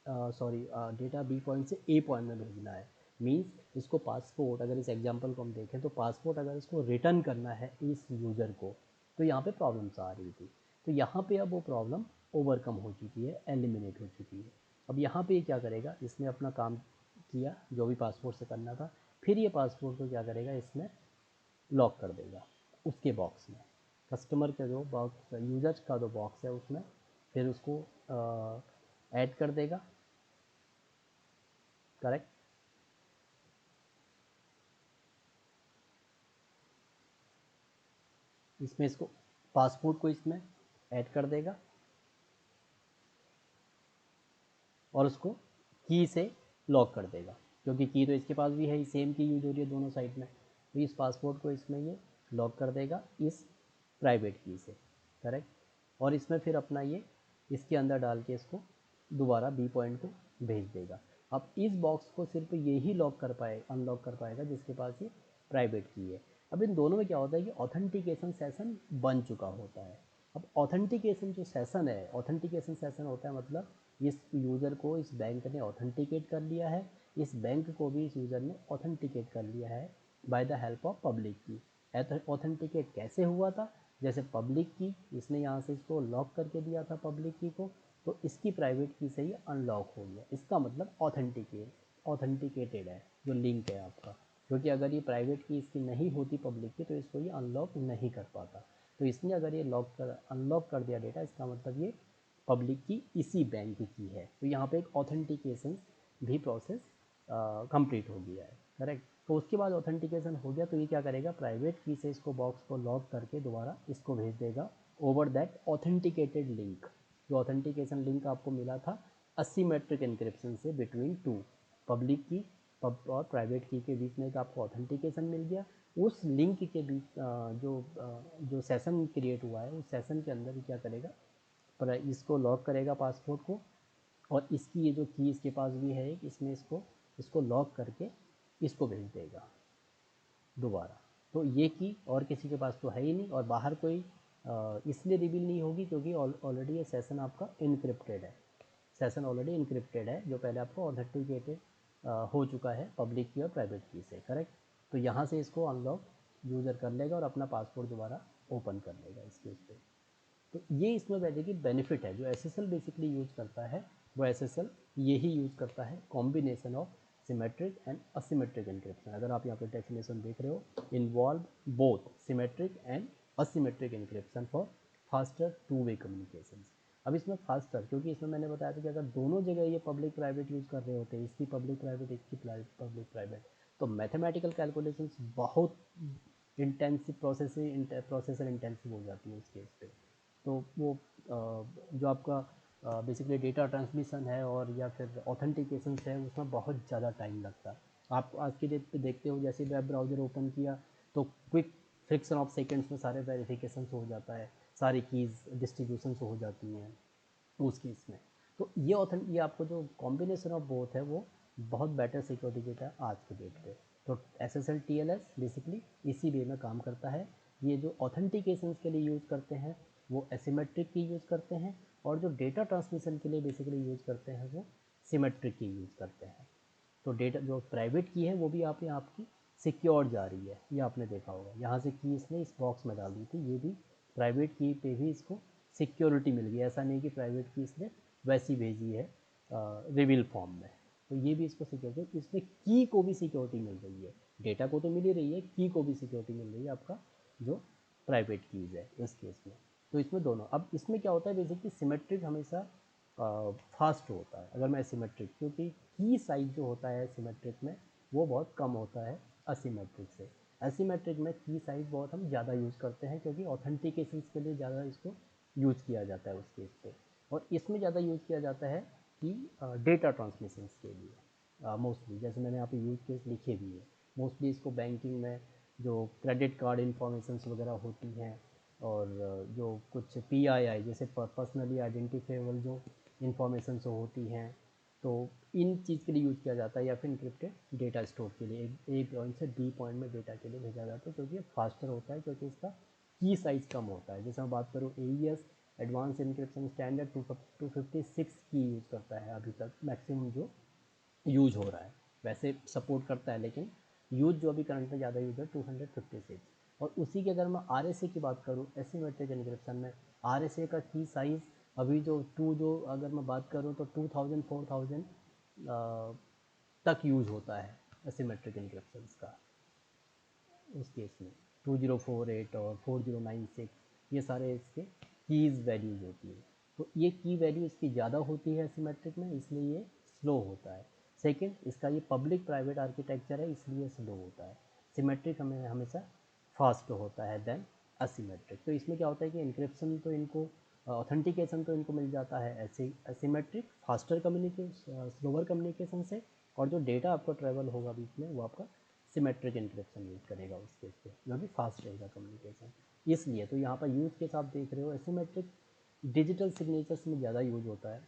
डेटा बी पॉइंट से ए पॉइंट में भेजना है, मीन्स इसको पासपोर्ट, अगर इस एग्जांपल को हम देखें तो पासपोर्ट अगर इसको रिटर्न करना है इस यूज़र को, तो यहाँ पे प्रॉब्लम्स आ रही थी। तो यहाँ पे अब वो प्रॉब्लम ओवरकम हो चुकी है, एलिमिनेट हो चुकी है। अब यहाँ पे ये क्या करेगा, इसने अपना काम किया जो भी पासपोर्ट से करना था, फिर ये पासपोर्ट को क्या करेगा, इसमें लॉक कर देगा उसके बॉक्स में, कस्टमर का जो बॉक्स, यूजर का जो बॉक्स है उसमें, फिर उसको ऐड कर देगा, करेक्ट। इसमें इसको पासपोर्ट को इसमें ऐड कर देगा और उसको की से लॉक कर देगा, क्योंकि की तो इसके पास भी है, सेम की यूज हो रही है दोनों साइड में। तो इस पासपोर्ट को इसमें ये लॉक कर देगा इस प्राइवेट की से, करेक्ट। और इसमें फिर अपना ये इसके अंदर डाल के इसको दोबारा बी पॉइंट को भेज देगा। अब इस बॉक्स को सिर्फ यही लॉक कर पाए, अनलॉक कर पाएगा जिसके पास ये प्राइवेट की है। अब इन दोनों में क्या होता है कि ऑथेंटिकेशन सेशन बन चुका होता है। अब ऑथेंटिकेशन जो सेशन है, ऑथेंटिकेशन सेशन होता है मतलब इस यूज़र को इस बैंक ने ऑथेंटिकेट कर लिया है, इस बैंक को भी इस यूज़र ने ऑथेंटिकेट कर लिया है by the help of public की। ऑथेंटिकेट कैसे हुआ था, जैसे पब्लिक की इसने यहाँ से इसको लॉक करके दिया था पब्लिक की को, तो इसकी प्राइवेट की से ही अनलॉक हो गया, इसका मतलब ऑथेंटिकेटेड है जो लिंक है आपका। क्योंकि अगर ये प्राइवेट की इसकी नहीं होती पब्लिक की, तो इसको ये अनलॉक नहीं कर पाता। तो इसने अगर ये अनलॉक कर दिया डेटा, इसका मतलब ये पब्लिक की इसी बैंक की है। तो यहाँ पे एक ऑथेंटिकेशन भी प्रोसेस कंप्लीट हो गया है, करेक्ट। तो उसके बाद ऑथेंटिकेशन हो गया, तो ये क्या करेगा, प्राइवेट की से इसको बॉक्स को लॉक करके दोबारा इसको भेज देगा ओवर दैट ऑथेंटिकेटेड लिंक। जो ऑथेंटिकेशन लिंक आपको मिला था असिमेट्रिक एन्क्रिप्शन से बिटवीन टू, पब्लिक की और प्राइवेट की के बीच में एक आपको ऑथेंटिकेशन मिल गया। उस लिंक के बीच जो सेशन क्रिएट हुआ है, उस सेशन के अंदर क्या करेगा, पर इसको लॉक करेगा पासपोर्ट को, और इसकी ये जो की इसके पास भी है, इसमें इसको इसको लॉक करके इसको भेज देगा दोबारा। तो ये की और किसी के पास तो है ही नहीं, और बाहर कोई इसलिए रिवील नहीं होगी क्योंकि ऑलरेडी ये सेशन आपका इनक्रिप्टेड है, सेशन ऑलरेडी इनक्रिप्टेड है जो पहले आपको ऑथेंटिकेटेड हो चुका है पब्लिक की और प्राइवेट की से, करेक्ट। तो यहाँ से इसको अनलॉक यूज़र कर लेगा और अपना पासपोर्ट दोबारा ओपन कर लेगा इसके उस पर। तो ये इसमें बेसिकली बेनिफिट है जो एसएसएल बेसिकली यूज़ करता है, वो एसएसएल यही यूज़ करता है, combination of symmetric and asymmetric encryption. अगर आप यहाँ पे डेफिनेशन देख रहे हो, involve both symmetric and asymmetric encryption for faster two way communication. अब इसमें फास्टर, क्योंकि इसमें मैंने बताया था कि अगर दोनों जगह ये पब्लिक प्राइवेट यूज़ कर रहे होते हैं, इसकी पब्लिक प्राइवेट इसकी पब्लिक प्राइवेट, तो मैथमेटिकल कैलकुलेशंस बहुत इंटेंसिव प्रोसेसर इंटेंसिव हो जाती है उस केस पे। तो वो जो आपका बेसिकली डेटा ट्रांसमिशन है और या फिर ऑथेंटिकेशन है, उसमें बहुत ज़्यादा टाइम लगता है। आप आज की डेट पे देखते हो, जैसे वेब ब्राउज़र ओपन किया तो क्विक फ्रिक्शन ऑफ सेकेंड्स में सारे वेरिफिकेशन हो जाता है, सारी कीज़ डिस्ट्रीब्यूशन हो जाती हैं उस केस में। तो ये आपको जो कॉम्बिनेशन ऑफ बोथ है वो बहुत बेटर सिक्योरिटी देता है आज के डेट पे। तो SSL TLS बेसिकली इसी वे में काम करता है। ये जो ऑथेंटिकेशन के लिए यूज़ करते हैं वो एसिमेट्रिक की यूज़ करते हैं, और जो डेटा ट्रांसमिशन के लिए बेसिकली यूज़ करते हैं वो सिमेट्रिक की यूज़ करते हैं। तो डेटा जो प्राइवेट की है वो भी आप यहाँ आपकी सिक्योर जा रही है, ये आपने देखा होगा, यहाँ से की इसने इस बॉक्स में डाल दी थी, ये भी प्राइवेट की पे भी इसको सिक्योरिटी मिल गई। ऐसा नहीं कि प्राइवेट की इसने वैसी भेजी है रिवील फॉर्म में, तो ये भी इसको सिक्योरिटी, इसमें की को भी सिक्योरिटी मिल रही है, डेटा को तो मिल ही रही है, की को भी सिक्योरिटी मिल रही है आपका जो प्राइवेट कीज़ है इस केस में। तो इसमें दोनों, अब इसमें क्या होता है बेसिकली, सिमेट्रिक हमेशा फास्ट होता है अगर मैं सिमेट्रिक, क्योंकि की साइज जो होता है सिमेट्रिक में वो बहुत कम होता है असिमेट्रिक से। एसिमेट्रिक में की साइज बहुत हम ज़्यादा यूज़ करते हैं क्योंकि ऑथेंटिकेशन के लिए ज़्यादा इसको यूज़ किया जाता है उस केस पे, और इसमें ज़्यादा यूज़ किया जाता है कि डेटा ट्रांसमिशन के लिए मोस्टली, जैसे मैंने यहाँ पे यूज़ केस लिखे भी है। मोस्टली इसको बैंकिंग में जो क्रेडिट कार्ड इंफॉर्मेशंस वगैरह होती हैं, और जो कुछ PII जैसे पर्सनली आइडेंटिफाइबल जो इंफॉर्मेशंस होती हैं, तो इन चीज़ के लिए यूज़ किया जाता है, या फिर इंक्रिप्टेड डेटा स्टोर के लिए A पॉइंट से B पॉइंट में डेटा के लिए भेजा जाता है, क्योंकि ये फास्टर होता है, क्योंकि इसका की साइज़ कम होता है। जैसे मैं बात करूँ AES एडवांस इंक्रिप्शन स्टैंडर्ड 256 की यूज़ करता है अभी तक मैक्सिमम जो यूज हो रहा है। वैसे सपोर्ट करता है लेकिन यूज जो अभी करंट में ज़्यादा यूज है 256। और उसी की अगर मैं आर की बात करूँ एसिमेट्रिक एन्क्रिप्शन में, आर का की साइज़ अभी जो अगर मैं बात करूँ तो 2000 4000 तक यूज होता है एसिमेट्रिक एन्क्रिप्शन का। उस केस में 2048 और 4096 ये सारे इसके कीज़ वैल्यूज होती है। तो ये की वैल्यू इसकी ज़्यादा होती है एसिमेट्रिक में, इसलिए ये स्लो होता है। सेकंड, इसका ये पब्लिक प्राइवेट आर्किटेक्चर है इसलिए स्लो होता है। सिमेट्रिक हमें हमेशा फास्ट होता है देन असिमेट्रिक। तो इसमें क्या होता है कि इनक्रिप्शन तो इनको ऑथेंटिकेशन तो इनको मिल जाता है asymmetric faster communication slower communication से, और जो डेटा आपका ट्रैवल होगा बीच में वो आपका सिमेट्रिक इनक्रिप्शन यूज़ करेगा उस केस पे, जो भी फास्ट रहेगा कम्युनिकेशन। इसलिए तो यहाँ पर यूज़ केस आप देख रहे हो एसिमेट्रिक डिजिटल सिग्नेचर्स में ज़्यादा यूज होता है।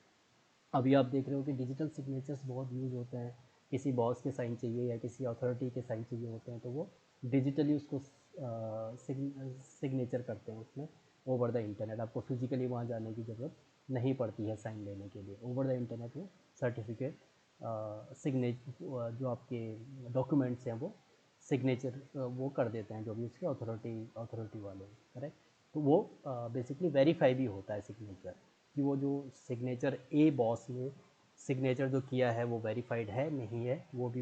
अभी आप देख रहे हो कि डिजिटल सिग्नेचर्स बहुत यूज होते हैं, किसी बॉस के साइन चाहिए या किसी अथॉरिटी के साइन चाहिए होते हैं तो वो डिजिटली उसको सिग्नेचर करते हैं उसमें ओवर द इंटरनेट। आपको फिजिकली वहाँ जाने की ज़रूरत नहीं पड़ती है साइन लेने के लिए, ओवर द इंटरनेट वो सर्टिफिकेट जो आपके डॉक्यूमेंट्स हैं वो सिग्नेचर वो कर देते हैं जो भी उसके अथॉरिटी वाले हैं, करेक्ट। तो वो बेसिकली वेरीफाई भी होता है सिग्नेचर कि वो जो सिग्नेचर ए बॉस ने सिग्नेचर जो किया है वो वेरीफाइड है नहीं है, वो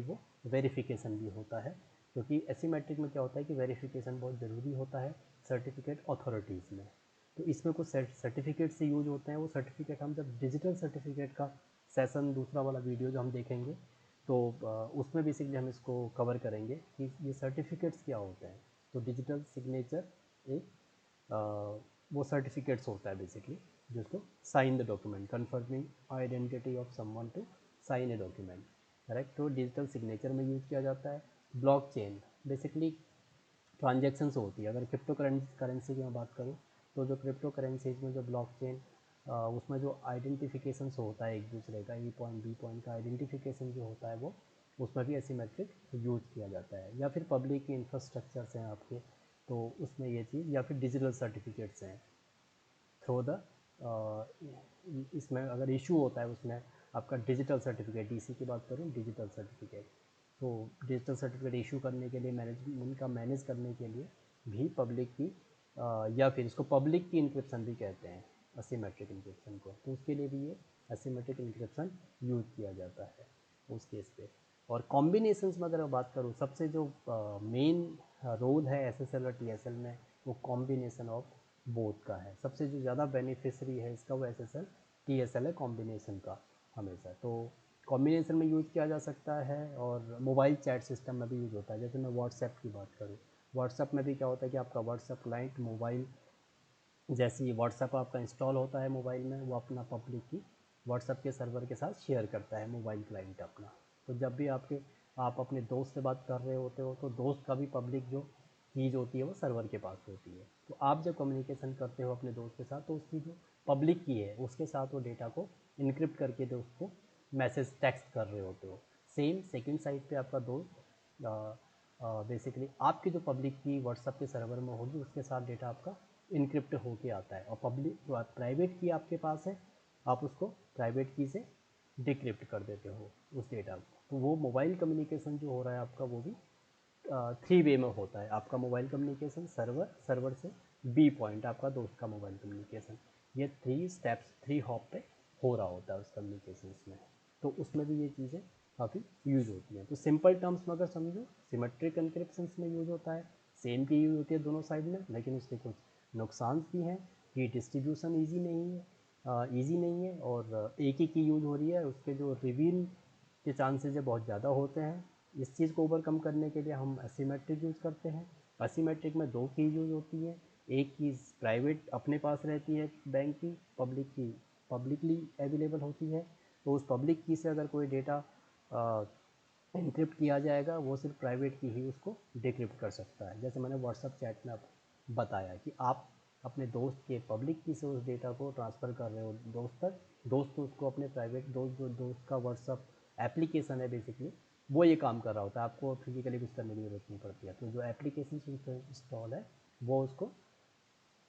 वेरिफिकेशन भी होता है। क्योंकि एसिमेट्रिक में क्या होता है कि वेरिफिकेशन बहुत ज़रूरी होता है सर्टिफिकेट अथॉरिटीज़ में। तो इसमें कुछ सर्टिफिकेट से यूज होते हैं, वो सर्टिफिकेट हम जब डिजिटल सर्टिफिकेट का सेशन दूसरा वाला वीडियो जो हम देखेंगे तो उसमें बेसिकली हम इसको कवर करेंगे कि ये सर्टिफिकेट्स क्या होते हैं। तो डिजिटल सिग्नेचर एक वो सर्टिफिकेट्स होता है बेसिकली जिसको sign the document confirming identity of someone to sign a document, correct. तो डिजिटल सिग्नेचर में यूज़ किया जाता है। ब्लॉकचेन बेसिकली ट्रांजेक्शन्स होती है। अगर क्रिप्टो करेंसी की मैं बात करूँ तो जो क्रिप्टो करेंसीज में जो ब्लॉकचेन उसमें जो आइडेंटिफिकेशन होता है एक दूसरे का, ए पॉइंट बी पॉइंट का आइडेंटिफिकेशन जो होता है वो उसमें भी एसिमेट्रिक यूज किया जाता है। या फिर पब्लिक इंफ्रास्ट्रक्चर्स हैं आपके तो उसमें ये चीज़, या फिर डिजिटल सर्टिफिकेट्स हैं थ्रू द इसमें अगर इशू होता है उसमें आपका डिजिटल सर्टिफिकेट, डीसी की बात करूँ डिजिटल सर्टिफिकेट, तो डिजिटल सर्टिफिकेट इशू करने के लिए मैनेजमेंट का मैनेज करने के लिए भी पब्लिक की या फिर इसको पब्लिक की इंक्रिप्शन भी कहते हैं एसिमेट्रिक इंक्रिप्शन को, तो उसके लिए भी ये एसिमेट्रिक इंक्रिप्शन यूज किया जाता है उस केस पे। और कॉम्बिनेशंस में अगर बात करूँ सबसे जो मेन रोल है एसएसएल और टीएसएल में वो कॉम्बिनेशन ऑफ बोथ का है। सबसे जो ज़्यादा बेनिफिशरी है इसका वो एसएसएल टीएसएल है कॉम्बिनेशन का हमेशा। तो कॉम्बिनेशन में यूज़ किया जा सकता है और मोबाइल चैट सिस्टम में भी यूज़ होता है। जैसे मैं व्हाट्सएप की बात करूँ, व्हाट्सएप में भी क्या होता है कि आपका व्हाट्सएप क्लाइंट मोबाइल जैसे ही व्हाट्सएप आपका इंस्टॉल होता है मोबाइल में वो अपना पब्लिक की व्हाट्सएप के सर्वर के साथ शेयर करता है मोबाइल क्लाइंट अपना। तो जब भी आप अपने दोस्त से बात कर रहे होते हो तो दोस्त का भी पब्लिक जो चीज़ होती है वो सर्वर के पास होती है। तो आप जब कम्युनिकेशन करते हो अपने दोस्त के साथ तो उसकी जो पब्लिक की है उसके साथ वो डेटा को इनक्रिप्ट करके दोस्त को मैसेज टेक्स्ट कर रहे होते हो। सेम सेकेंड साइड पे आपका दोस्त बेसिकली आपकी जो पब्लिक की व्हाट्सएप के सर्वर में होगी उसके साथ डेटा आपका इनक्रिप्ट होके आता है, और पब्लिक जो प्राइवेट की आपके पास है आप उसको प्राइवेट की से डिक्रिप्ट कर देते हो उस डेटा को। तो वो मोबाइल कम्युनिकेशन जो हो रहा है आपका वो भी 3 वे में होता है। आपका मोबाइल कम्युनिकेशन सर्वर से बी पॉइंट आपका दोस्त का मोबाइल कम्युनिकेशन, ये 3 स्टेप्स 3 हॉप पे हो रहा होता है उस कम्युनिकेशन में। तो उसमें भी ये चीज़ें काफ़ी यूज होती हैं। तो सिंपल टर्म्स में अगर समझो सिमेट्रिक एन्क्रिप्शन में यूज होता है, सेम की यूज होती है दोनों साइड में, लेकिन उसके कुछ नुकसान भी हैं कि डिस्ट्रीब्यूशन ईजी नहीं है और एक ही की यूज हो रही है, उसके जो रिवील के चांसेस है बहुत ज़्यादा होते हैं। इस चीज़ को ओवरकम करने के लिए हम एसिमेट्रिक यूज़ करते हैं। एसिमेट्रिक में 2 की यूज़ होती है, एक की प्राइवेट अपने पास रहती है बैंक की, पब्लिक की पब्लिकली अवेलेबल होती है। तो उस पब्लिक की से अगर कोई डेटा इनक्रिप्ट किया जाएगा वो सिर्फ प्राइवेट की ही उसको डिक्रिप्ट कर सकता है। जैसे मैंने व्हाट्सअप चैट में बताया कि आप अपने दोस्त के पब्लिक की से उस डेटा को ट्रांसफ़र कर रहे हो दोस्त तक, दोस्त उसको अपने प्राइवेट दोस्त का व्हाट्सअप एप्लीकेशन है बेसिकली वो ये काम कर रहा होता है, आपको फिजिकली कुछ करने की ज़रूरत नहीं पड़ती है। तो जो एप्लीकेशन इंस्टॉल है वो उसको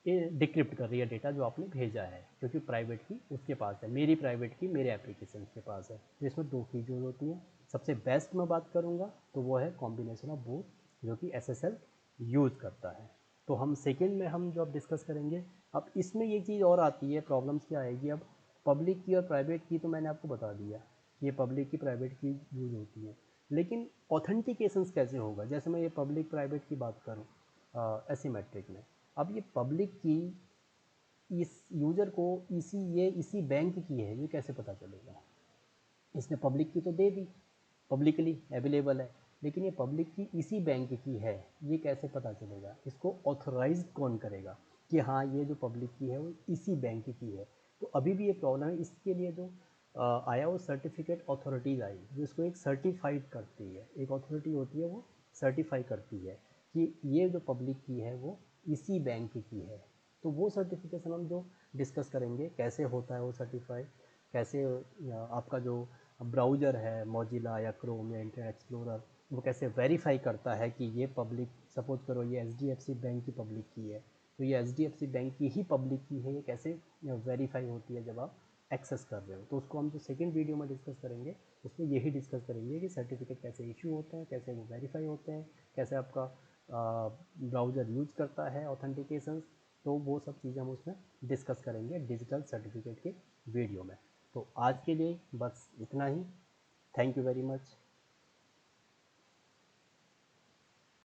डिक्रिप्ट कर रही है डेटा जो आपने भेजा है, क्योंकि प्राइवेट की उसके पास है, मेरी प्राइवेट की मेरे एप्लीकेशन के पास है। तो इसमें दो कीज यूज होती हैं। सबसे बेस्ट मैं बात करूँगा तो वो है कॉम्बिनेशन ऑफ बोथ, जो कि SSL यूज़ करता है। तो हम सेकेंड में हम जो अब डिस्कस करेंगे, अब इसमें ये चीज़ और आती है, प्रॉब्लम्स क्या आएगी। अब पब्लिक की और प्राइवेट की तो मैंने आपको बता दिया, ये पब्लिक की प्राइवेट की यूज़ होती है, लेकिन ऑथेंटिकेशंस कैसे होगा। जैसे मैं ये पब्लिक प्राइवेट की बात करूँ एसिमेट्रिक में, अब ये पब्लिक की इस यूज़र को इसी बैंक की है, ये कैसे पता चलेगा। इसने पब्लिक की तो दे दी, पब्लिकली अवेलेबल है, लेकिन ये पब्लिक की इसी बैंक की है, ये कैसे पता चलेगा। इसको ऑथोराइज कौन करेगा कि हाँ ये जो पब्लिक की है वो इसी बैंक की है। तो अभी भी ये प्रॉब्लम है। इसके लिए जो आया वो सर्टिफिकेट अथॉरिटीज़ आई, जो इसको एक सर्टिफाइड करती है, एक अथॉरिटी होती है वो सर्टिफाई करती है कि ये जो पब्लिक की है वो इसी बैंक की है। तो वो सर्टिफिकेशन हम जो डिस्कस करेंगे, कैसे होता है वो सर्टिफाई, कैसे आपका जो ब्राउज़र है मोजिला या क्रोम या इंटरनेट एक्सप्लोरर, वो कैसे वेरीफाई करता है कि ये पब्लिक, सपोज करो ये HDFC बैंक की पब्लिक की है, तो ये HDFC बैंक की ही पब्लिक की है, ये कैसे वेरीफाई होती है जब आप एक्सेस कर रहे हो। तो उसको हम जो सेकंड वीडियो में डिस्कस करेंगे, उसमें यही डिस्कस करेंगे कि सर्टिफिकेट कैसे इशू होते हैं, कैसे वो वेरीफाई होते हैं, कैसे आपका ब्राउज़र यूज करता है ऑथेंटिकेशन। तो वो सब चीज़ें हम उसमें डिस्कस करेंगे डिजिटल सर्टिफिकेट के वीडियो में। तो आज के लिए बस इतना ही। Thank you very much.